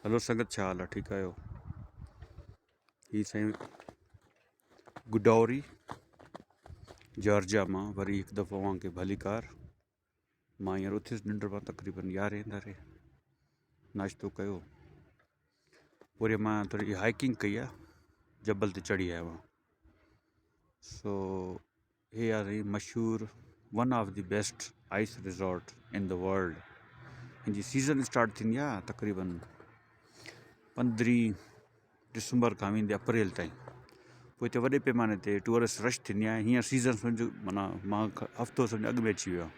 Hello संगत, छा हाल आहे? ठीकु आहियो? ही साईं गुडौरी जॉर्जिया मां वरी हिकु दफ़ो तव्हांखे भली कार। मां हींअर उथियुसि निंड मां तक़रीबन 11 धारे, नाश्तो कयो, वरी मां थोरी हाइकिंग कई आहे, जबल ते चढ़ी आयो आहियां। सो हे आहे मशहूरु one of the best ice resort in the world. हिन जी सीज़न स्टार्ट थींदी आहे तक़रीबन 15 दिसंबर खां वेंदी अप्रैल ताईं। पोइ हिते वॾे पैमाने ते टूरिस्ट रश थींदी आहे। हींअर सीज़न सम्झो माना मां हफ़्तो सम्झो अॻु में अची वियो आहे।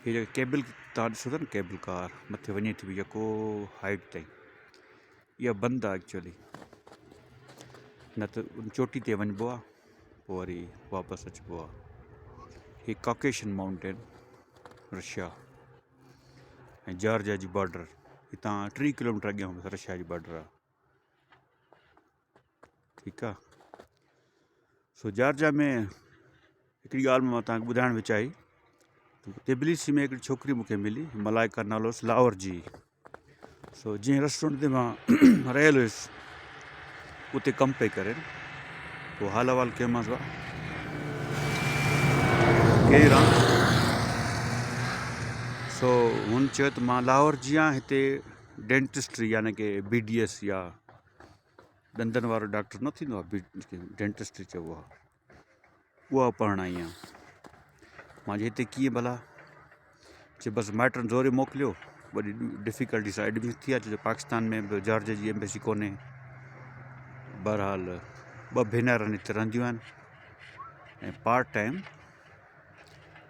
हीअ जेके केबल तव्हां ॾिसो था न, केबल कार मथे वञे थी यको हाइट ताईं, इहा बंदि आहे एक्चुअली, न त चोटी ते वञिबो आहे, पोइ वरी वापसि अचिबो आहे। हीअ कॉकेशियन माउंटेन रशिया ऐं जॉर्जिया जी बॉर्डर, हितां 3 किलोमीटर अॻियां रशिया जी बॉर्डर आहे। ठीकु आहे। सो जॉर्जिया में हिकिड़ी ॻाल्हि मां तव्हांखे ॿुधाइणु विचाही, तिबिलिसी में हिकिड़ी छोकिरी मूंखे मिली, मलाइका नालो हुअसि, लाहौर जी। सो जंहिं रेस्टोरेंट ते मां रहियल हुयुसि उते कमु पई करे, पोइ हाल अहिवाल कयोमांसि, केरु आहे? सो हुन चयो त मां लाहौर जी आहियां, हिते डेंटिस्ट्री यानी की BDS या ॾंदनि वारो डॉक्टर न थींदो आहे, डेंटिस्ट्री चइबो आहे, उहा पढ़णु आई आहियां। मां चयो हिते कीअं भला? चए बसि माइटनि ज़ोरे मोकिलियो, वॾी डिफ़िकल्टी सां एडमिशन थी आहे। चए पाकिस्तान में बि जॉर्जिया जी एम्बेसी कोन्हे। बहरहाल 2 भेनर हिते रहंदियूं आहिनि ऐं पार्ट टाइम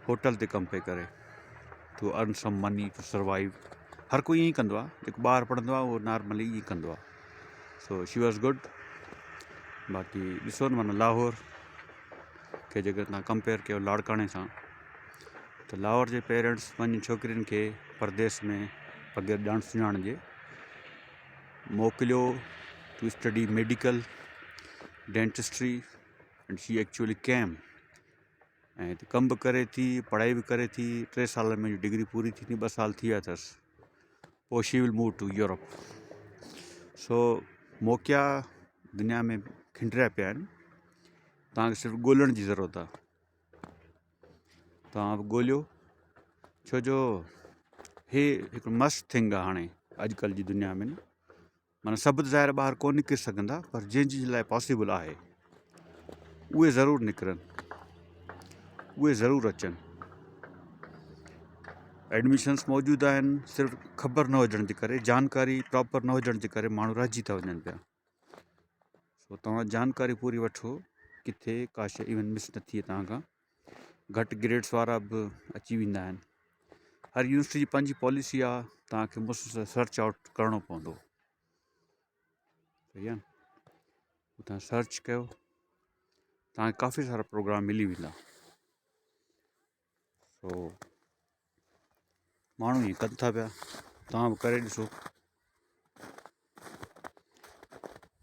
होटल ते कमु पई करे, to earn some money to survive. हर कोई ईअं ई कंदो आहे, जेको ॿाहिरि पढ़ंदो आहे उहो नॉर्मली ईअं ई कंदो आहे। So she was good. बाक़ी ॾिसो न, माना लाहौर खे जेकर तव्हां कंपेयर कयो लाड़काणे सां, त लाहौर जे पेरेंट्स पंहिंजी छोकिरियुनि खे परदेस में बग़ैर ॼाण सुञाण जे मोकिलियो to study medical dentistry, and she actually came, ऐं हिते कमु बि करे थी, पढ़ाई बि करे थी। 3 साल में डिग्री पूरी थी, 2 साल थी विया अथसि। पोइ she will move to Europe. सो मौक़िया दुनिया में खिंडरिया पिया आहिनि, तव्हांखे सिर्फ़ु ॻोल्हण जी ज़रूरत आहे। तव्हां बि ॻोल्हियो, छो जो हे हिकिड़ो मस्त थिंग आहे हाणे अॼुकल्ह जी दुनिया में। माना सभु ज़ाहिर ॿाहिरि कोन निकिरी सघंदा, पर जंहिंजे लाइ पॉसिबल आहे उहे ज़रूरु निकिरनि, उहे ज़रूरु अचनि। एडमिशन्स मौजूदु आहिनि, सिर्फ़ु ख़बर न हुजण जे करे, जानकारी प्रॉपर न हुजण जे करे माण्हू रहिजी था वञनि पिया। सो तव्हां जानकारी पूरी वठो, किथे का शइ इवन मिस न थिए तव्हां खां। घटि ग्रेड्स वारा बि अची वेंदा आहिनि। हर यूनिवर्सिटी जी पंहिंजी पॉलिसी आहे, तव्हांखे मुझ सर्च आउट करिणो पवंदो। सही आहे न? तव्हां सर्च कयो, तव्हांखे काफ़ी सारा प्रोग्राम मिली वेंदा। सो माण्हू ईअं कनि था पिया, तव्हां बि करे ॾिसो।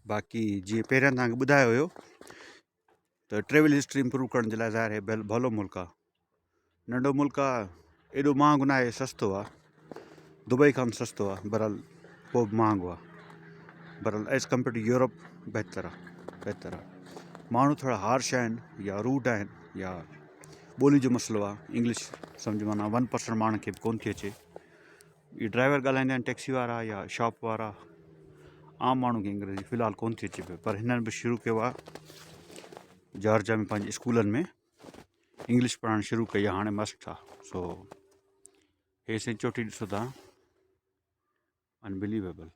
बाक़ी जीअं पहिरियां तव्हांखे ॿुधायो हुयो त ट्रेवल हिस्ट्री इम्प्रूव करण जे लाइ ज़ाहिर आहे भलो मुल्क आहे, नंढो मुल्क आहे, एॾो महांगो न आहे, सस्तो आहे, दुबई खां सस्तो आहे, बहरहाल पोइ बि महांगो आहे। बहरहाल एज़ कम्पेयर टू यूरोप बहितर आहे। माण्हू थोरा हार्श आहिनि या रूड आहिनि, या ॿोली जो मसइलो आहे। इंग्लिश सम्झ माना 1% माण्हुनि खे बि कोन थी अचे। इहे ड्राइवर ॻाल्हाईंदा आहिनि, टैक्सी वारा या शॉप वारा, आम माण्हू खे अंग्रेजी फ़िलहालु कोन थी अचे पियो। पर हिननि बि शुरू कयो आहे जॉर्जिया में, पंहिंजे स्कूलनि में इंग्लिश पढ़ाइणु शुरू कई आहे, हाणे मस्त आहे। सो हे साईं चोटी ॾिसो तव्हां, अनबिलीवेबल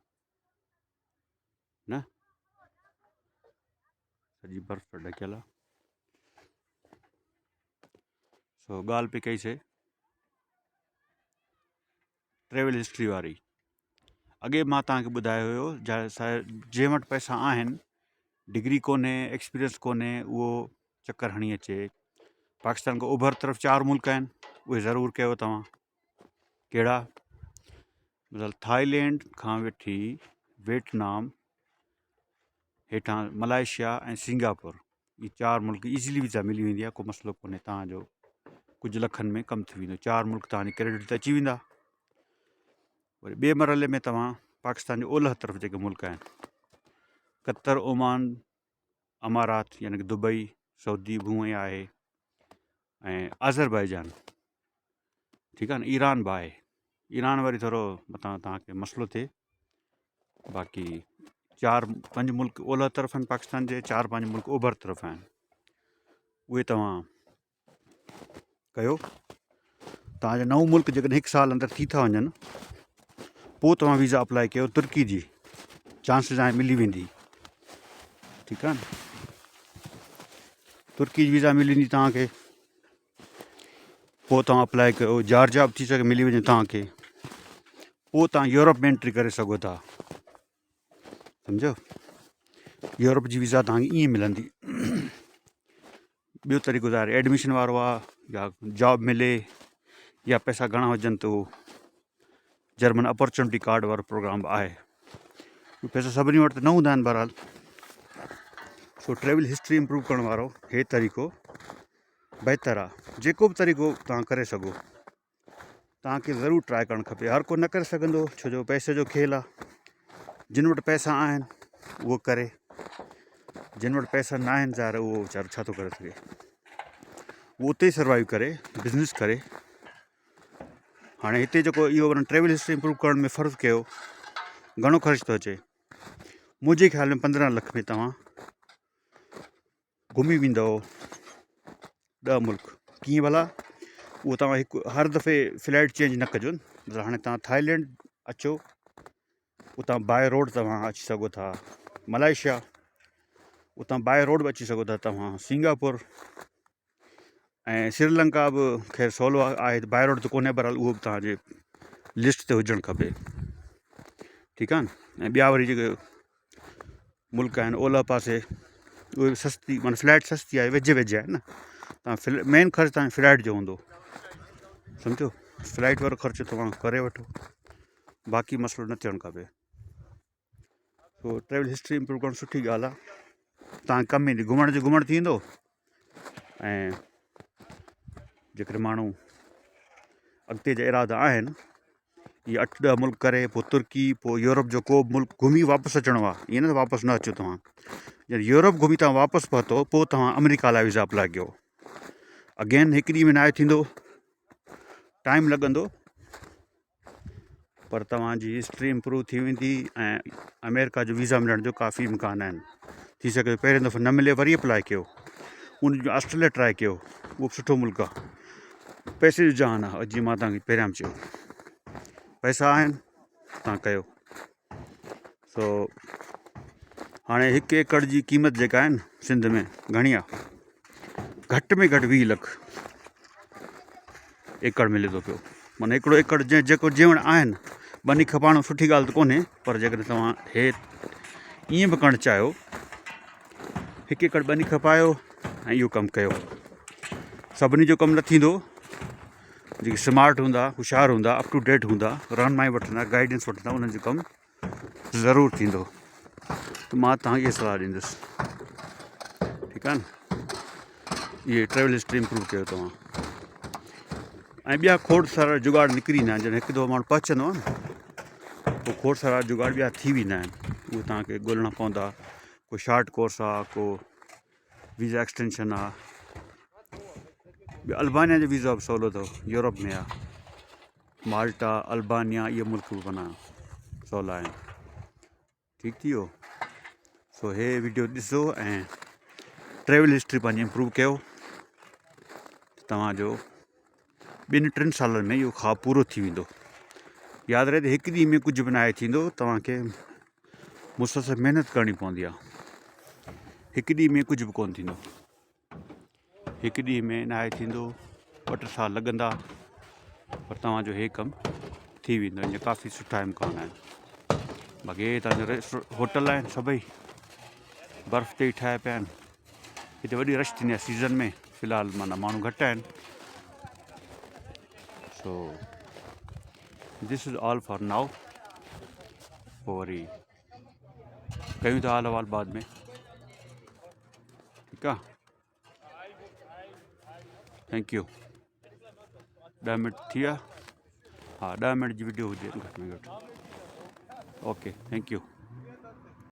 न, सॼी बर्फ़ सां ढकियल आहे। सो ॻाल्हि पई कईसीं ट्रेवल हिस्ट्री वारी। अॻे मां तव्हांखे ॿुधायो हुयो, जंहिं वटि पैसा आहिनि, डिग्री कोन्हे, एक्सपीरियंस कोन्हे, उहो चकर हणी अचे। पाकिस्तान खां ओभर तरफ़ 4 मुल्क आहिनि, उहे ज़रूरु कयो तव्हां। कहिड़ा? मतिलबु थाईलैंड खां वठी वियतनाम, हेठां मलाइशिया ऐं सिंगापुर, इहे 4 मुल्क ईज़िली वीज़ा मिली वेंदी आहे, को मसइलो कोन्हे। तव्हांजो कुझु लखनि में कमु थी वेंदो। 4 मुल्क तव्हांजे क्रेडिट ते अची वेंदा। वरी ॿिए मरहले में तव्हां पाकिस्तान जे ओलह तरफ़ जेके मुल्क आहिनि, कतर, ओमान, अमारात यानी कि दुबई, सऊदी बि हूअं ई आहे, ऐं अज़रबैजान, ठीकु आहे न, ईरान बि आहे। ईरान वरी थोरो मथां तव्हांखे मसइलो थिए। बाक़ी 4-5 मुल्क ओलह तरफ़ आहिनि पाकिस्तान जे, 4-5 मुल्क ओभर तरफ़ आहिनि। उहे तव्हां कयो। तव्हांजा 9 मुल्क जेकॾहिं 1 साल अंदरि थी था वञनि, पोइ तव्हां वीज़ा अप्लाई कयो। तुर्की जी चांसिस हाणे मिली वेंदी, ठीकु आहे न। तुर्की जी वीज़ा मिली वेंदी तव्हांखे, पोइ तव्हां अप्लाई कयो। जॉर्जिया बि थी सघे मिली वञे तव्हांखे, पोइ तव्हां यूरोप में एंट्री करे सघो था, सम्झो। यूरोप जी वीज़ा तव्हांखे ईअं मिलंदी। ॿियो तरीक़ो त एडमिशन वारो आहे, या जॉब मिले, या पैसा घणा हुजनि त उहो जर्मन अपॉर्चुनिटी कार्ड वारो प्रोग्राम बि आहे। उहे पैसा सभिनी वटि त न हूंदा आहिनि बहरहाल। सो ट्रेवल हिस्ट्री इम्प्रूव करण वारो हे तरीक़ो बहितर आहे। जेको बि तरीक़ो तव्हां करे सघो, तव्हांखे ज़रूरु ट्राए करणु खपे। हर को न करे सघंदो, छो जो पैसे जो खेल आहे। जिन वटि पैसा आहिनि उहो करे, जिन वटि पैसा न आहिनि ज़ाहिर उहो वीचारो छा थो करे सघे। उहो उते ई सर्वाइव करे, बिज़नेस करे। हाणे हिते जेको इहो वरी ट्रेवल हिस्ट्री इम्प्रूव करण में फ़र्ज़ु कयो, घणो ख़र्च थो अचे। मुंहिंजे ख़्याल में 15 लाख में तव्हां घुमी वेंदव 10 मुल्क। कीअं भला? उहो तव्हां हर दफ़े फ्लाइट चेंज न कजो। हाणे तव्हां थाईलैंड अचो, उतां बाय रोड तव्हां अची सघो था मलेशिया, उतां बाय रोड बि अची सघो था तव्हां सिंगापुर, ऐं श्रीलंका बि ख़ैर सवलो आहे, बाय रोड त कोन्हे, बहरहाल उहो बि तव्हांजे लिस्ट ते हुजणु खपे, ठीकु आहे न। ऐं ॿिया वरी जेके मुल्क आहिनि ओलह पासे, उहे सस्ती, माना फ्लाइट सस्ती आहे, वेझे वेझे आहे न। तव्हां मेन ख़र्चु तव्हांजो फ्लाइट जो हूंदो, सम्झो। फ्लाइट वारो ख़र्चु तव्हां करे वठो, बाक़ी मसइलो न थियणु खपे। सो ट्रेवल हिस्ट्री इम्प्रूव करणु सुठी ॻाल्हि आहे, तव्हां कमु ईंदी। घुमण जो घुमणु थी वेंदो, ऐं जेकॾहिं माण्हू अॻिते जा इरादा आहिनि, इहे 8-10 मुल्क करे, पोइ तुर्की, पोइ यूरोप जो को बि मुल्क घुमी वापसि अचिणो आहे। ईअं न त वापसि न अचो तव्हां। जॾहिं यूरोप घुमी तव्हां वापसि पहुतो, पोइ तव्हां अमेरिका लाइ वीज़ा अप्लाई कयो। अगेन 1 ॾींहं में न आहे थींदो, टाइम लॻंदो, पर तव्हांजी हिस्ट्री इम्प्रूव थी वेंदी, ऐं अमेरिका जो वीज़ा मिलण जो काफ़ी इम्कान आहिनि। थी सघे पहिरें दफ़ो न मिले, वरी अप्लाई कयो। उन जो ऑस्ट्रेलिया ट्राए कयो, उहो बि सुठो मुल्क आहे। पैसे जो जहान आहे, जीअं मां तव्हांखे पहिरियां बि चयो। पैसा आहिनि, तव्हां कयो। सो हाणे 1 एकड़ जी क़ीमत जेका आहे न सिंध में, घणी आहे? घटि में घटि 20 लाख एकड़ मिले थो पियो। माना हिकिड़ो एकड़ जेको जीवण आहिनि, बनी खपाइणु सुठी ॻाल्हि त कोन्हे, पर जेकॾहिं तव्हां हे ईअं बि करणु चाहियो, 1 एकड़ बनी खपायो ऐं इहो कमु कयो। सभिनी जो कमु न थींदो, जेके स्मार्ट हूंदा, होशियारु हूंदा, अप टू डेट हूंदा, रहनुमाई वठंदा, गाइडेंस वठंदा, उन्हनि जो कमु ज़रूरु थींदो। त मां तव्हांखे इहा सलाह ॾींदुसि, ठीकु आहे न। इहे ट्रेवल हिस्ट्री इम्प्रूव कयो तव्हां। ऐं ॿिया खोड़ सारा जुगाड़ निकिरी ईंदा आहिनि। जॾहिं हिकु दफ़ो माण्हू पहुचंदो आहे न, पोइ खोड़ सारा जुगाड़ ॿिया थी वेंदा आहिनि। उहे तव्हांखे ॻोल्हणा पवंदा। को शॉर्ट कोर्स आहे, को वीज़ा एक्सटेंशन आहे। ॿियो अल्बानिया जो वीज़ा बि सवलो अथव, यूरोप में आहे। माल्टा, अल्बानिया, इहे मुल्क बि माना सवला आहिनि। ठीकु थी वियो। सो हे वीडियो ॾिसो ऐं ट्रेवल हिस्ट्री पंहिंजी इम्प्रूव कयो। तव्हांजो 2-3 सालनि में इहो ख़्वाबु पूरो थी वेंदो। यादि रहे त 1 ॾींहं में कुझु बि न आहे थींदो, तव्हांखे मुसलसल महिनत करणी पवंदी आहे। 1 ॾींहं में कुझु बि कोन्ह थींदो। 1 ॾींहं में न आहे थींदो, 2-3 साल लॻंदा, पर तव्हांजो हे कमु थी वेंदो। ईअं काफ़ी सुठा इम्कान आहिनि। बाक़ी हे तव्हांजो होटल आहिनि सभई बर्फ़ ते ई ठाहिया पिया आहिनि। हिते वॾी रश थींदी आहे सीज़न में, फ़िलहालु माना माण्हू घटि आहिनि। So this is all for now. पोइ वरी कयूं था हाल अहिवाल बाद में, ठीकु आहे। Thank U. 10 मिनट थी विया? हा, 10 मिनट जी वीडियो हुजे घटि में घटि। Okay, thank U.